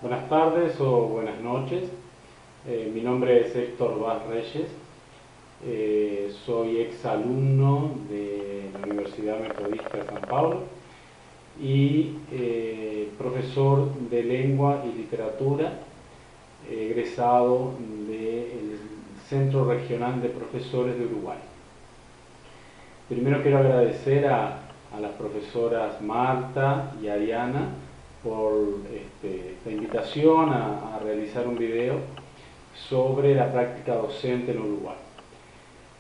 Buenas tardes o buenas noches. Mi nombre es Héctor Vaz Reyes. Soy exalumno de la Universidad Metodista de San Pablo y profesor de lengua y literatura, egresado del Centro Regional de Profesores de Uruguay. Primero quiero agradecer a las profesoras Marta y Ariana por esta invitación a realizar un video sobre la práctica docente en Uruguay.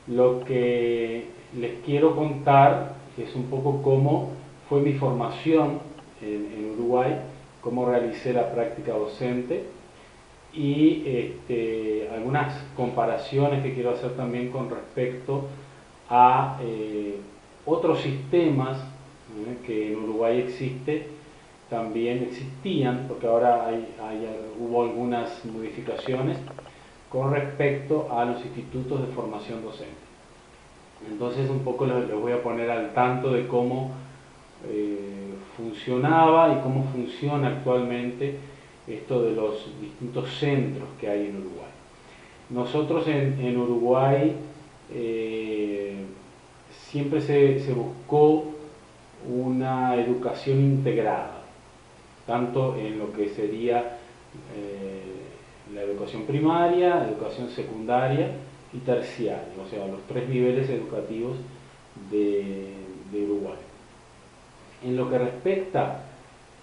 Lo que les quiero contar es un poco cómo fue mi formación en Uruguay, cómo realicé la práctica docente y algunas comparaciones que quiero hacer también con respecto a otros sistemas que en Uruguay también existían, porque ahora hubo algunas modificaciones con respecto a los institutos de formación docente. Entonces un poco les voy a poner al tanto de cómo funcionaba y cómo funciona actualmente esto de los distintos centros que hay en Uruguay. Nosotros en Uruguay siempre se buscó una educación integrada, tanto en lo que sería la educación primaria, educación secundaria y terciaria, o sea, los tres niveles educativos de Uruguay. En lo que respecta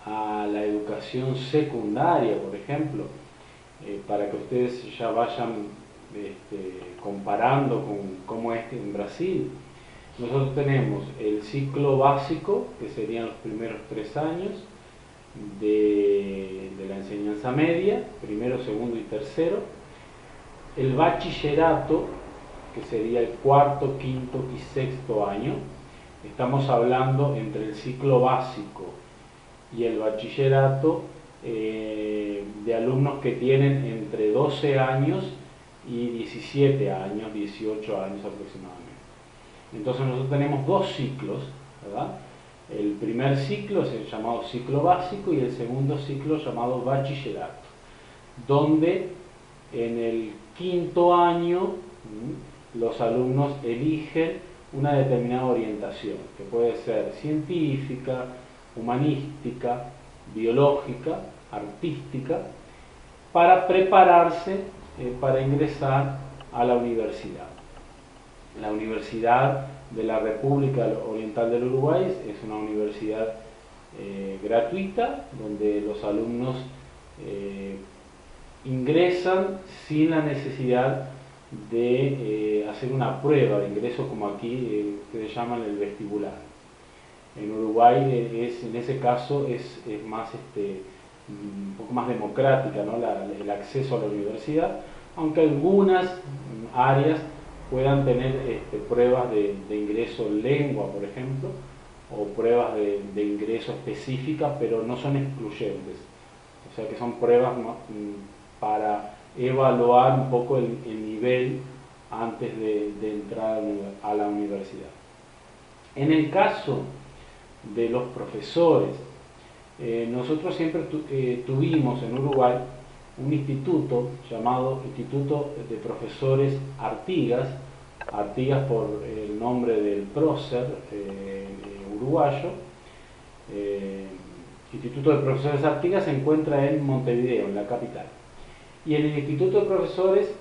a la educación secundaria, por ejemplo, para que ustedes ya vayan comparando con cómo es en Brasil, nosotros tenemos el ciclo básico, que serían los primeros 3 años de la enseñanza media, primero, segundo y tercero, el bachillerato, que sería el cuarto, quinto y sexto año. Estamos hablando entre el ciclo básico y el bachillerato de alumnos que tienen entre 12 años y 17 años, 18 años aproximadamente. Entonces nosotros tenemos dos ciclos, ¿verdad? El primer ciclo es el llamado ciclo básico y el segundo ciclo llamado bachillerato, donde en el quinto año los alumnos eligen una determinada orientación, que puede ser científica, humanística, biológica, artística, para prepararse para ingresar a la universidad. La Universidad de la República Oriental del Uruguay es una universidad gratuita, donde los alumnos ingresan sin la necesidad de hacer una prueba de ingreso, como aquí ustedes llaman el vestibular. En Uruguay en ese caso es más un poco más democrática, ¿no? El acceso a la universidad, aunque algunas áreas puedan tener pruebas de ingreso en lengua, por ejemplo, o pruebas de ingreso específicas, pero no son excluyentes. O sea que son pruebas para evaluar un poco el nivel antes de entrar a la universidad. En el caso de los profesores, nosotros siempre tuvimos en Uruguay un instituto llamado Instituto de Profesores Artigas, Artigas por el nombre del prócer uruguayo. Instituto de Profesores Artigas se encuentra en Montevideo, en la capital. Y en el Instituto de Profesores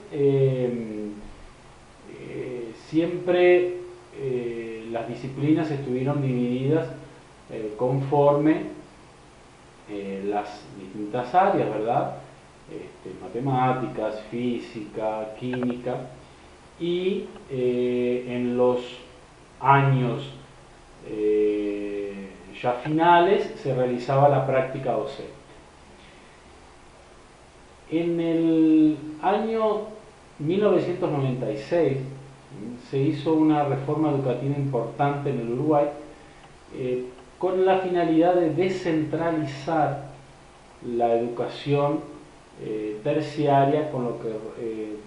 siempre las disciplinas estuvieron divididas conforme las distintas áreas, ¿verdad? Matemáticas, física, química, y en los años ya finales se realizaba la práctica docente. En el año 1996 se hizo una reforma educativa importante en el Uruguay con la finalidad de descentralizar la educación terciaria con lo que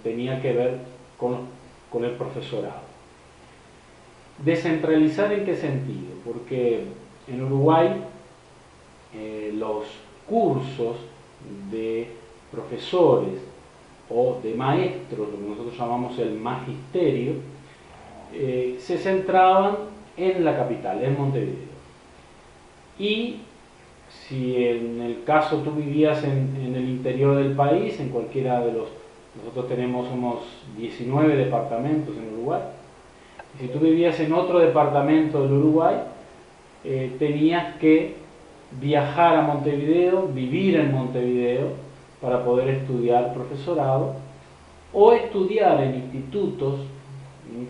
tenía que ver con el profesorado. ¿Descentralizar en qué sentido? Porque en Uruguay los cursos de profesores o de maestros, lo que nosotros llamamos el magisterio, se centraban en la capital, en Montevideo. Y si en el caso tú vivías en el interior del país, en cualquiera de los... Nosotros tenemos unos 19 departamentos en Uruguay. Y si tú vivías en otro departamento del Uruguay, tenías que viajar a Montevideo, vivir en Montevideo, para poder estudiar profesorado, o estudiar en institutos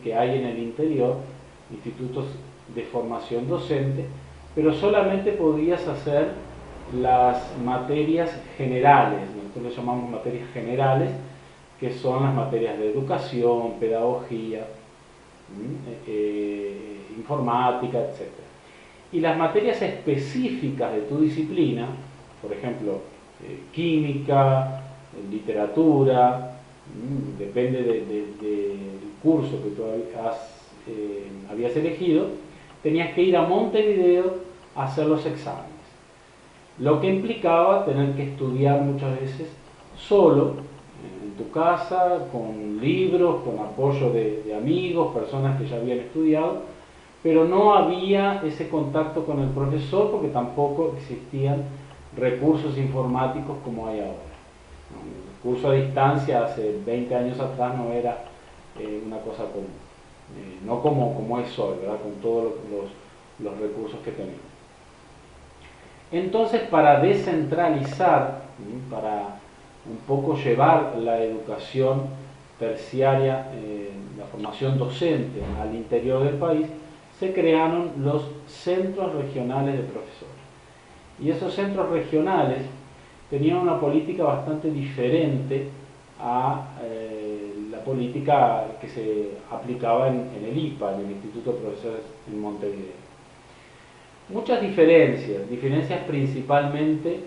que hay en el interior, institutos de formación docente, pero solamente podías hacer las materias generales, nosotros le llamamos materias generales, que son las materias de educación, pedagogía, informática, etc. Y las materias específicas de tu disciplina, por ejemplo, química, literatura, depende del curso que tú habías elegido, tenías que ir a Montevideo a hacer los exámenes. Lo que implicaba tener que estudiar muchas veces solo, en tu casa, con libros, con apoyo de amigos, personas que ya habían estudiado, pero no había ese contacto con el profesor porque tampoco existían recursos informáticos como hay ahora. El curso a distancia hace 20 años atrás no era una cosa común, no como es hoy, ¿verdad? Con todos los recursos que tenemos. Entonces, para descentralizar, para un poco llevar la educación terciaria, la formación docente al interior del país, se crearon los centros regionales de profesores. Y esos centros regionales tenían una política bastante diferente a la política que se aplicaba en el IPA, en el Instituto de Profesores en Montevideo. Muchas diferencias principalmente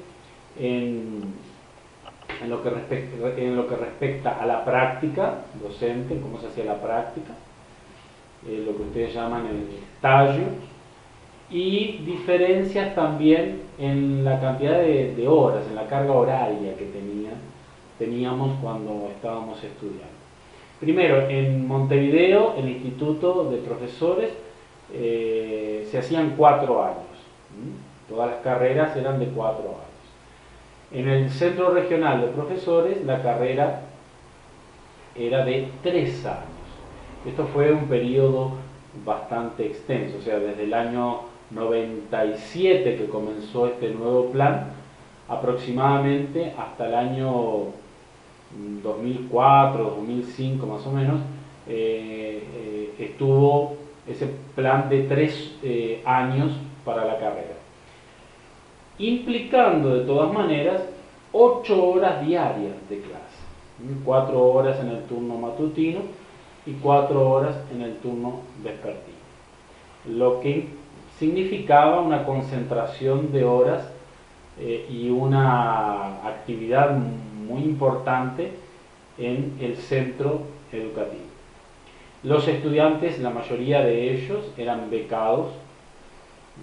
en lo que respecta a la práctica docente, cómo se hacía la práctica, lo que ustedes llaman el estallo, y diferencias también en la cantidad de horas, en la carga horaria que teníamos cuando estábamos estudiando. Primero, en Montevideo, el Instituto de Profesores, se hacían 4 años. Todas las carreras eran de 4 años. En el Centro Regional de Profesores, la carrera era de 3 años. Esto fue un periodo bastante extenso, o sea, desde el año 97 que comenzó este nuevo plan, aproximadamente hasta el año 2004, 2005 más o menos, estuvo ese plan de 3 años para la carrera, implicando de todas maneras 8 horas diarias de clase, 4 horas en el turno matutino y 4 horas en el turno vespertino, lo que significaba una concentración de horas y una actividad muy importante en el centro educativo. Los estudiantes, la mayoría de ellos, eran becados,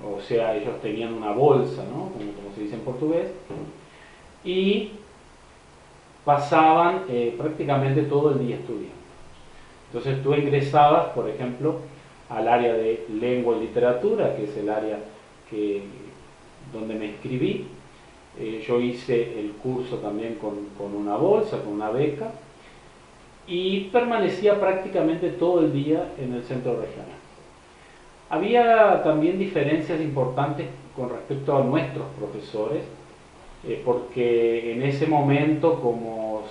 o sea, ellos tenían una bolsa, ¿no? como se dice en portugués, y pasaban prácticamente todo el día estudiando. Entonces tú ingresabas, por ejemplo, al área de lengua y literatura, que es el área donde me inscribí. Yo hice el curso también con una bolsa, con una beca, y permanecía prácticamente todo el día en el centro regional. Había también diferencias importantes con respecto a nuestros profesores, porque en ese momento, como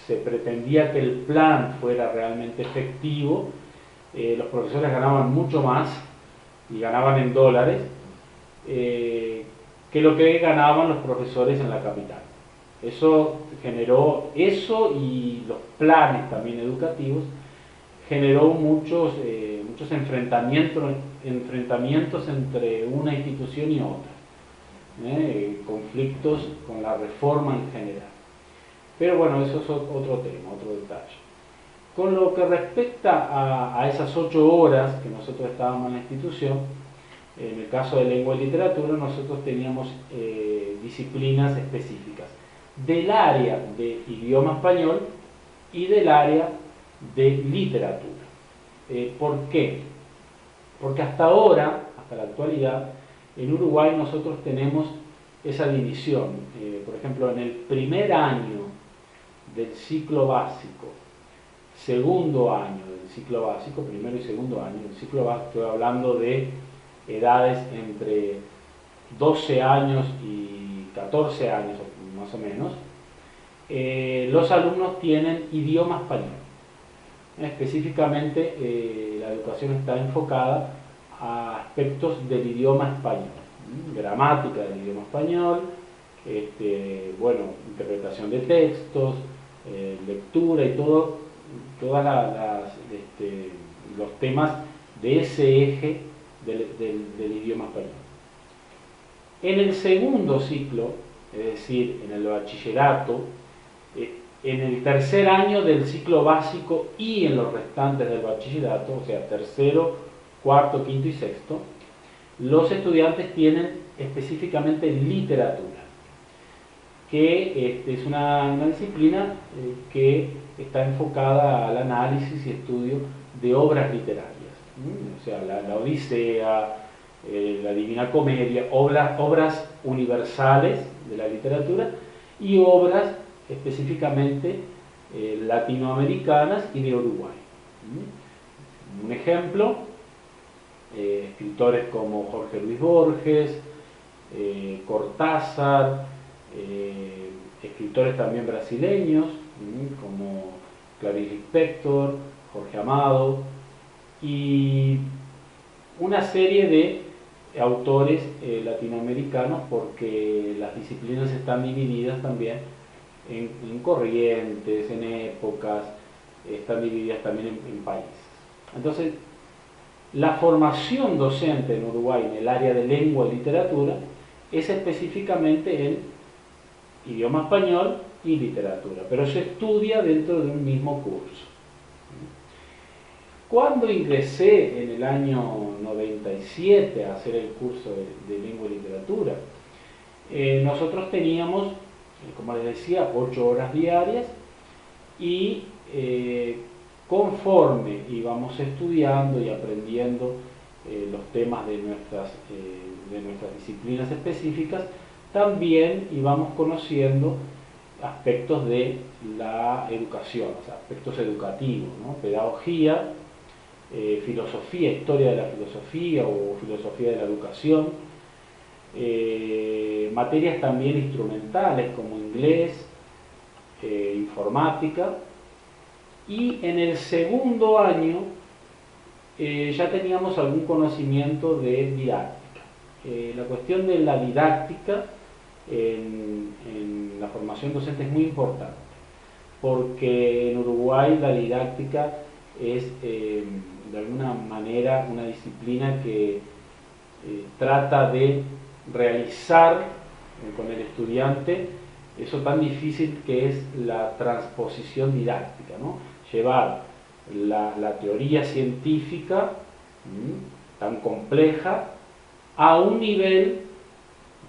se pretendía que el plan fuera realmente efectivo, los profesores ganaban mucho más, y ganaban en dólares, que lo que ganaban los profesores en la capital. Eso generó, eso y los planes también educativos, generó muchos enfrentamientos entre una institución y otra, conflictos con la reforma en general. Pero bueno, eso es otro tema, otro detalle. Con lo que respecta a esas 8 horas que nosotros estábamos en la institución, en el caso de lengua y literatura, nosotros teníamos disciplinas específicas. del área de idioma español y del área de literatura. ¿Por qué? Porque hasta ahora, hasta la actualidad, en Uruguay nosotros tenemos esa división. Por ejemplo, en el primer año del ciclo básico, segundo año del ciclo básico, primero y segundo año del ciclo básico, estoy hablando de edades entre 12 años y 14 años más o menos, los alumnos tienen idioma español. Específicamente la educación está enfocada a aspectos del idioma español, gramática del idioma español, bueno, interpretación de textos, lectura y todos los temas de ese eje del idioma español. En el segundo ciclo, es decir, en el bachillerato, en el tercer año del ciclo básico y en los restantes del bachillerato, o sea, tercero, cuarto, quinto y sexto, los estudiantes tienen específicamente literatura, que es una disciplina que está enfocada al análisis y estudio de obras literarias, o sea, la Odisea, la Divina Comedia, obras universales de la literatura y obras específicamente latinoamericanas y de Uruguay. Un ejemplo, escritores como Jorge Luis Borges, Cortázar, escritores también brasileños como Clarice Lispector, Jorge Amado y una serie de autores latinoamericanos, porque las disciplinas están divididas también en corrientes, en épocas, están divididas también en países. Entonces, la formación docente en Uruguay en el área de lengua y literatura es específicamente en idioma español y literatura, pero se estudia dentro de un mismo curso. Cuando ingresé en el año 97 a hacer el curso de lengua y literatura, nosotros teníamos, como les decía, 8 horas diarias y conforme íbamos estudiando y aprendiendo los temas de nuestras disciplinas específicas, también íbamos conociendo aspectos de la educación, o sea, aspectos educativos, ¿no? Pedagogía, filosofía, historia de la filosofía o filosofía de la educación, materias también instrumentales como inglés, informática, y en el segundo año ya teníamos algún conocimiento de didáctica. La cuestión de la didáctica en la formación docente es muy importante, porque en Uruguay la didáctica es de alguna manera una disciplina que trata de realizar con el estudiante eso tan difícil que es la transposición didáctica, ¿no? Llevar la teoría científica tan compleja a un nivel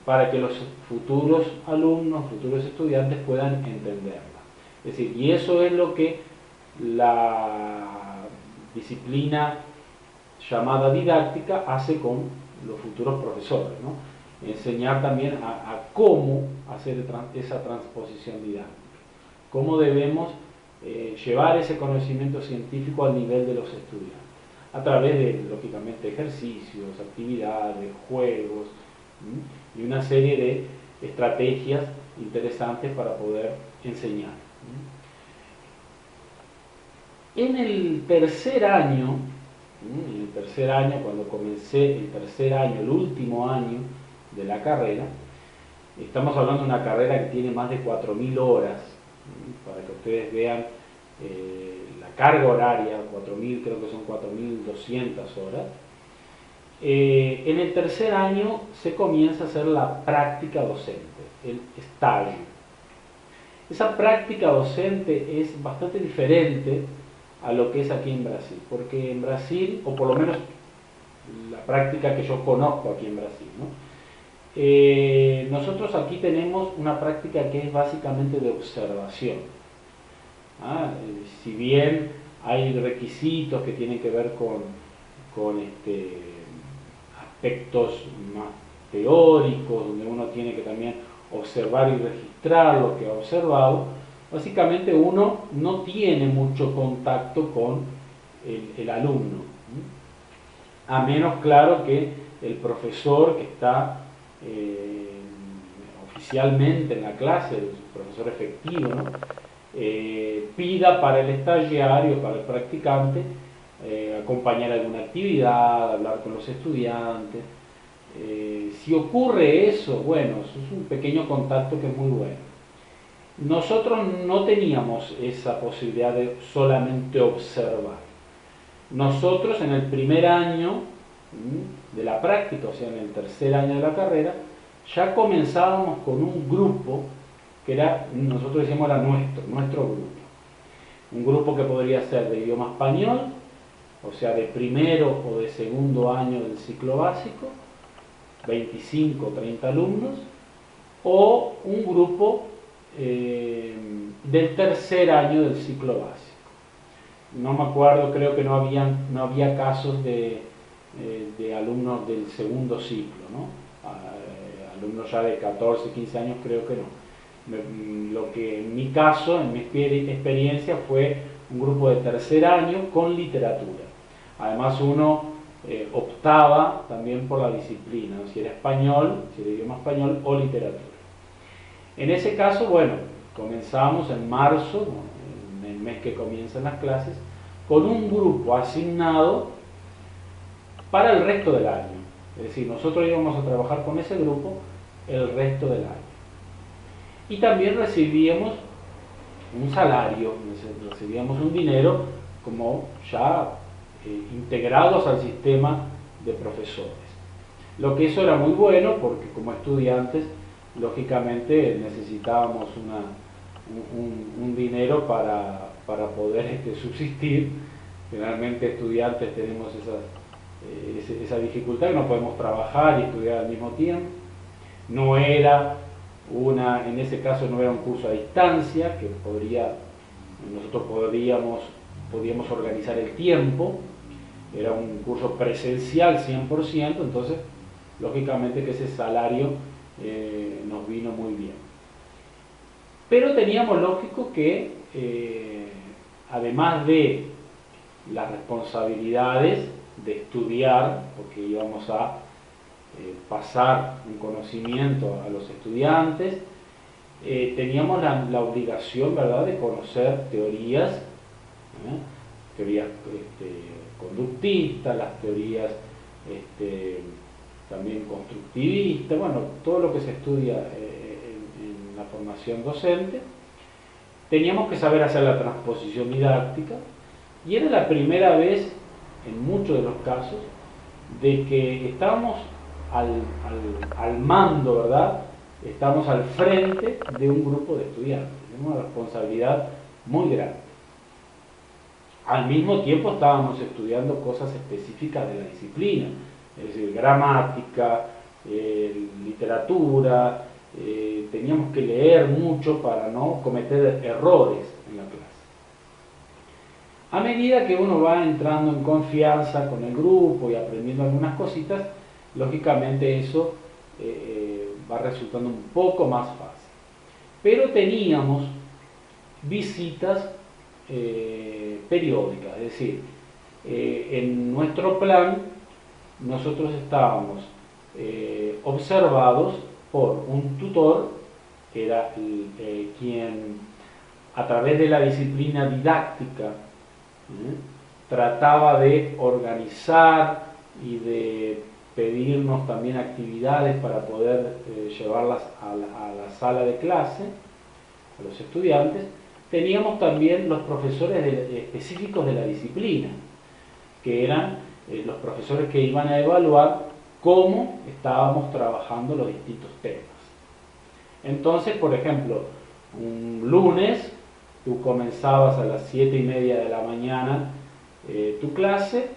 para que los futuros alumnos, futuros estudiantes puedan entenderla. Es decir, y eso es lo que la disciplina llamada didáctica hace con los futuros profesores, ¿no? Enseñar también a cómo hacer esa transposición didáctica, cómo debemos llevar ese conocimiento científico al nivel de los estudiantes, a través de, lógicamente, ejercicios, actividades, juegos, y una serie de estrategias interesantes para poder enseñar. En el tercer año, cuando comencé el tercer año, el último año de la carrera, estamos hablando de una carrera que tiene más de 4.000 horas, para que ustedes vean la carga horaria, 4.000, creo que son 4.200 horas. En el tercer año se comienza a hacer la práctica docente, el stage. Esa práctica docente es bastante diferente a lo que es aquí en Brasil, porque en Brasil, o por lo menos la práctica que yo conozco aquí en Brasil, ¿no? nosotros aquí tenemos una práctica que es básicamente de observación. Si bien hay requisitos que tienen que ver con aspectos más teóricos, donde uno tiene que también observar y registrar lo que ha observado, básicamente uno no tiene mucho contacto con el alumno, a menos, claro, que el profesor que está oficialmente en la clase, el profesor efectivo, ¿no? Pida para el estagiario, para el practicante, acompañar alguna actividad, hablar con los estudiantes. Si ocurre eso, bueno, eso es un pequeño contacto que es muy bueno. Nosotros no teníamos esa posibilidad de solamente observar. Nosotros en el primer año de la práctica, o sea, en el tercer año de la carrera, ya comenzábamos con un grupo que era, nosotros decíamos, era nuestro grupo. Un grupo que podría ser de idioma español, o sea, de primero o de segundo año del ciclo básico, 25 o 30 alumnos, o un grupo del tercer año del ciclo básico. No me acuerdo, creo que no había casos de alumnos del segundo ciclo, ¿no? Alumnos ya de 14, 15 años, creo que no. Lo que en mi caso, en mi experiencia, fue un grupo de tercer año con literatura. Además uno optaba también por la disciplina, ¿no? Si era español, si era idioma español o literatura. En ese caso, bueno, comenzamos en marzo, en el mes que comienzan las clases, con un grupo asignado para el resto del año. Es decir, nosotros íbamos a trabajar con ese grupo el resto del año. Y también recibíamos un salario, recibíamos un dinero como ya integrados al sistema de profesores. Lo que eso era muy bueno porque como estudiantes, lógicamente necesitábamos un dinero para poder subsistir. Generalmente estudiantes tenemos esa dificultad, que no podemos trabajar y estudiar al mismo tiempo. No era en ese caso no era un curso a distancia, que nosotros podíamos organizar el tiempo, era un curso presencial 100%, entonces lógicamente que ese salario nos vino muy bien. Pero teníamos lógico que además de las responsabilidades de estudiar, porque íbamos a pasar un conocimiento a los estudiantes, teníamos la obligación, ¿verdad?, de conocer teorías conductistas, las teorías también constructivistas, bueno, todo lo que se estudia en la formación docente. Teníamos que saber hacer la transposición didáctica y era la primera vez, en muchos de los casos, de que estábamos al mando, ¿verdad? Estamos al frente de un grupo de estudiantes. Tenemos una responsabilidad muy grande. Al mismo tiempo estábamos estudiando cosas específicas de la disciplina, es decir, gramática, literatura, teníamos que leer mucho para no cometer errores en la clase. A medida que uno va entrando en confianza con el grupo y aprendiendo algunas cositas, lógicamente eso va resultando un poco más fácil. Pero teníamos visitas periódicas, es decir, en nuestro plan nosotros estábamos observados por un tutor, que era quien a través de la disciplina didáctica trataba de organizar y de pedirnos también actividades para poder llevarlas a la sala de clase, a los estudiantes. Teníamos también los profesores específicos de la disciplina, que eran los profesores que iban a evaluar cómo estábamos trabajando los distintos temas. Entonces, por ejemplo, un lunes tú comenzabas a las 7:30 de la mañana tu clase,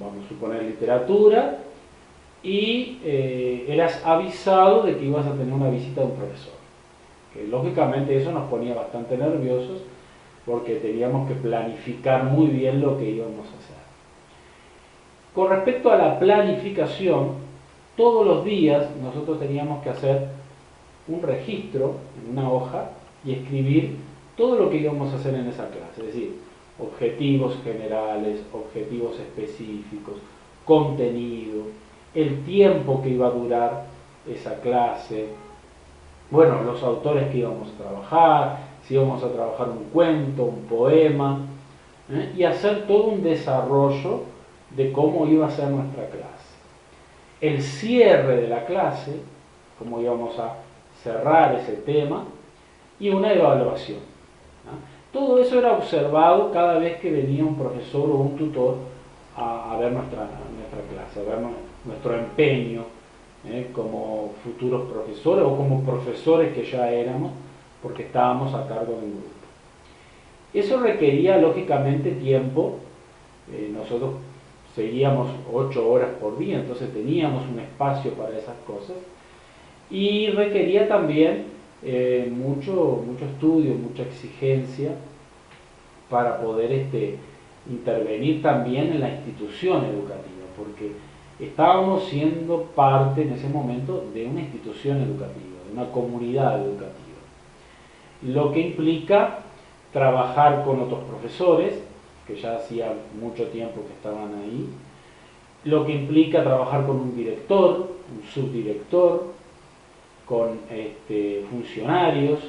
vamos a suponer literatura, y eras avisado de que ibas a tener una visita de un profesor. Que lógicamente eso nos ponía bastante nerviosos porque teníamos que planificar muy bien lo que íbamos a hacer. Con respecto a la planificación, todos los días nosotros teníamos que hacer un registro en una hoja y escribir todo lo que íbamos a hacer en esa clase, es decir, objetivos generales, objetivos específicos, contenido, el tiempo que iba a durar esa clase, bueno, los autores que íbamos a trabajar, si íbamos a trabajar un cuento, un poema, y hacer todo un desarrollo de cómo iba a ser nuestra clase. El cierre de la clase, cómo íbamos a cerrar ese tema, y una evaluación. Todo eso era observado cada vez que venía un profesor o un tutor a ver nuestra clase, a ver nuestro empeño como futuros profesores o como profesores que ya éramos, porque estábamos a cargo de un grupo. Eso requería lógicamente tiempo. Nosotros seguíamos 8 horas por día, entonces teníamos un espacio para esas cosas, y requería también mucho estudio, mucha exigencia para poder intervenir también en la institución educativa, porque estábamos siendo parte en ese momento de una institución educativa, de una comunidad educativa, lo que implica trabajar con otros profesores, que ya hacía mucho tiempo que estaban ahí, lo que implica trabajar con un director, un subdirector, con funcionarios,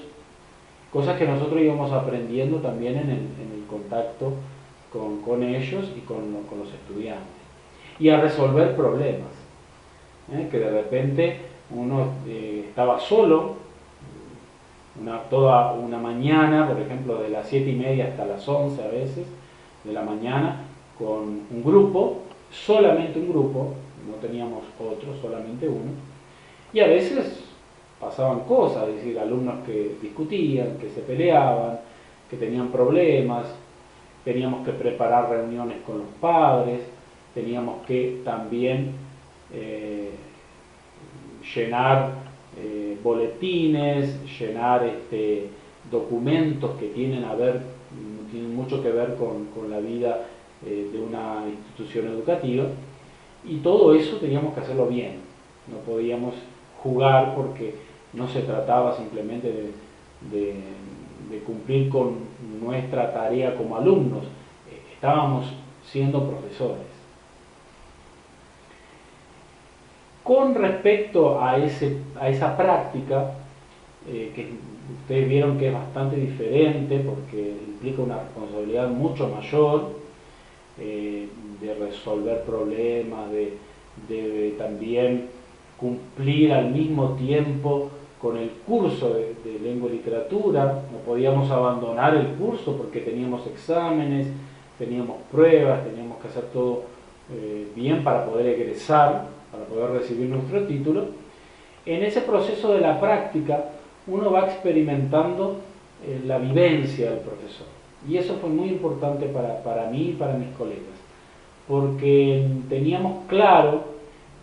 cosas que nosotros íbamos aprendiendo también en el contacto con ellos y con los estudiantes. Y a resolver problemas, que de repente uno estaba solo, toda una mañana, por ejemplo, de las 7:30 hasta las 11 a veces, de la mañana, con un grupo, solamente un grupo, no teníamos otro, solamente uno, y a veces pasaban cosas, es decir, alumnos que discutían, que se peleaban, que tenían problemas, teníamos que preparar reuniones con los padres, teníamos que también llenar boletines, llenar documentos que tienen mucho que ver con la vida de una institución educativa, y todo eso teníamos que hacerlo bien, no podíamos jugar porque no se trataba simplemente de cumplir con nuestra tarea como alumnos, estábamos siendo profesores. Con respecto a esa práctica, que ustedes vieron que es bastante diferente porque implica una responsabilidad mucho mayor, de resolver problemas, de también cumplir al mismo tiempo con el curso de lengua y literatura. No podíamos abandonar el curso porque teníamos exámenes, teníamos pruebas, teníamos que hacer todo bien para poder egresar, para poder recibir nuestro título. En ese proceso de la práctica uno va experimentando la vivencia del profesor, y eso fue muy importante para mí y para mis colegas, porque teníamos claro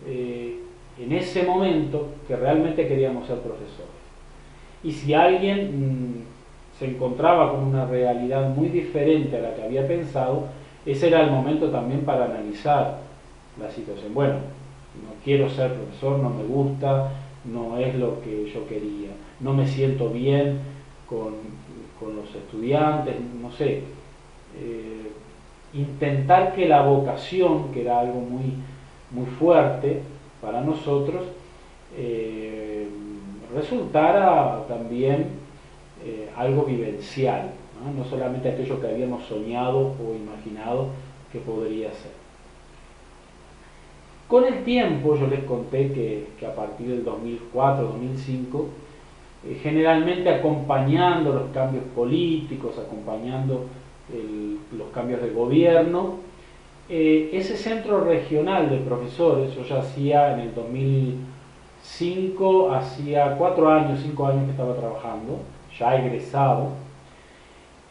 en ese momento que realmente queríamos ser profesores, y si alguien se encontraba con una realidad muy diferente a la que había pensado, ese era el momento también para analizar la situación. Bueno, no quiero ser profesor, no me gusta, no es lo que yo quería, no me siento bien con los estudiantes, no sé. Intentar que la vocación, que era algo muy fuerte para nosotros, resultara también algo vivencial, ¿no? No solamente aquello que habíamos soñado o imaginado que podría ser. Con el tiempo, yo les conté que a partir del 2004-2005, generalmente acompañando los cambios políticos, acompañando los cambios de gobierno, ese centro regional de profesores, yo ya hacía en el 2005, hacía 5 años que estaba trabajando, ya egresado,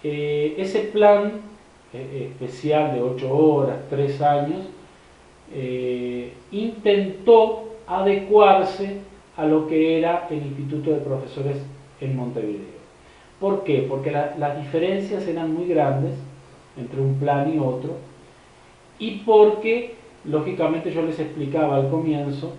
ese plan especial de 8 horas, 3 años, intentó adecuarse a lo que era el Instituto de Profesores en Montevideo. ¿Por qué? Porque las diferencias eran muy grandes entre un plan y otro, y porque, lógicamente, yo les explicaba al comienzo,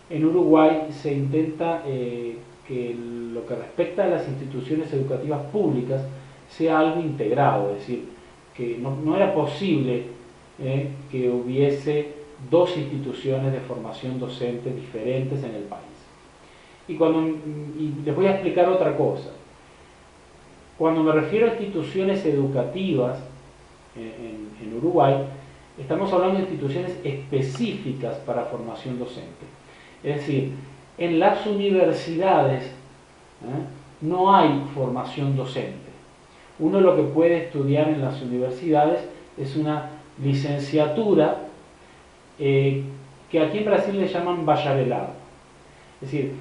en Uruguay se intenta que lo que respecta a las instituciones educativas públicas sea algo integrado, es decir, que no era posible que hubiese dos instituciones de formación docente diferentes en el país. Y les voy a explicar otra cosa. Cuando me refiero a instituciones educativas en Uruguay, estamos hablando de instituciones específicas para formación docente. Es decir, en las universidades no hay formación docente. Uno lo que puede estudiar en las universidades es una licenciatura que aquí en Brasil le llaman bacharelado. Es decir,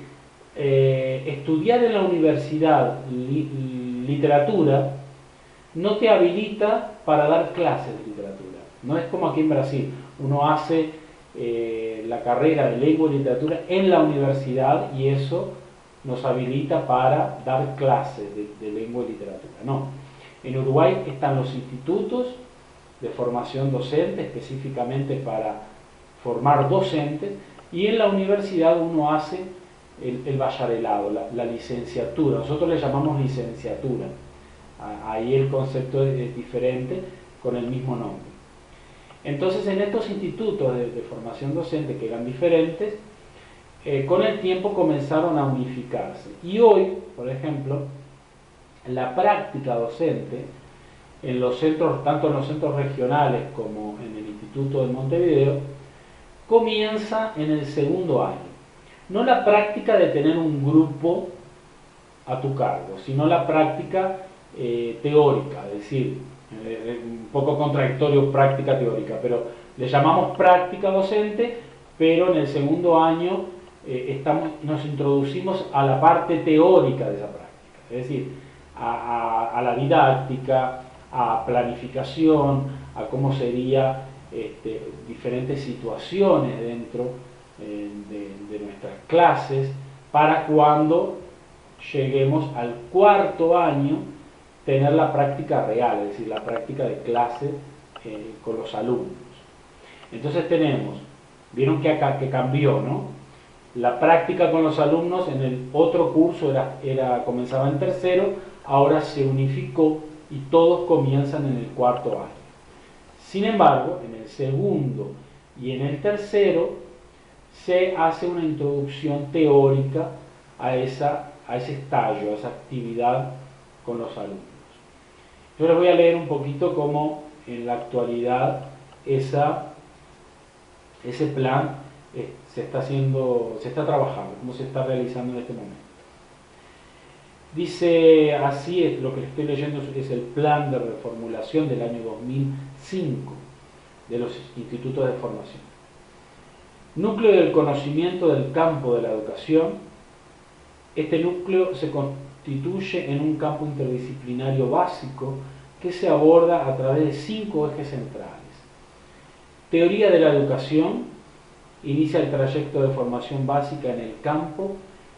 estudiar en la universidad literatura no te habilita para dar clases de literatura. No es como aquí en Brasil. Uno hace la carrera de lengua y literatura en la universidad y eso nos habilita para dar clases de lengua y literatura. No. En Uruguay están los institutos de formación docente, específicamente para formar docentes, y en la universidad uno hace el bacharelado, la licenciatura. Nosotros le llamamos licenciatura. Ahí el concepto es diferente, con el mismo nombre. Entonces, en estos institutos de formación docente, que eran diferentes, con el tiempo comenzaron a unificarse. Y hoy, por ejemplo, la práctica docente en los centros, tanto en los centros regionales como en el Instituto de Montevideo, comienza en el segundo año. No la práctica de tener un grupo a tu cargo, sino la práctica teórica, es decir, un poco contradictorio práctica teórica, pero le llamamos práctica docente, pero en el segundo año nos introducimos a la parte teórica de esa práctica, es decir, a la didáctica, a planificación, a cómo sería diferentes situaciones dentro de nuestras clases, para cuando lleguemos al cuarto año tener la práctica real, es decir, la práctica de clase con los alumnos. Entonces vieron que cambió, ¿no? La práctica con los alumnos en el otro curso comenzaba en tercero, ahora se unificó y todos comienzan en el cuarto año. Sin embargo, en el segundo y en el tercero se hace una introducción teórica a ese estallo, a esa actividad con los alumnos. Yo les voy a leer un poquito cómo en la actualidad ese plan se está trabajando, cómo se está realizando en este momento. Dice así, lo que les estoy leyendo es el plan de reformulación del año 2005 de los institutos de formación. Núcleo del conocimiento del campo de la educación. Este núcleo se constituye en un campo interdisciplinario básico que se aborda a través de 5 ejes centrales. Teoría de la educación, inicia el trayecto de formación básica en el campo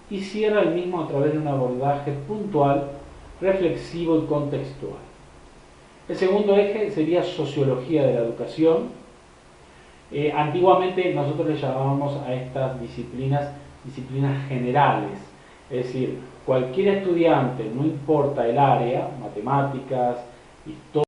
y cierra el mismo a través de un abordaje puntual, reflexivo y contextual. El segundo eje sería sociología de la educación. Antiguamente nosotros le llamábamos a estas disciplinas generales, es decir, cualquier estudiante, no importa el área, matemáticas, historia,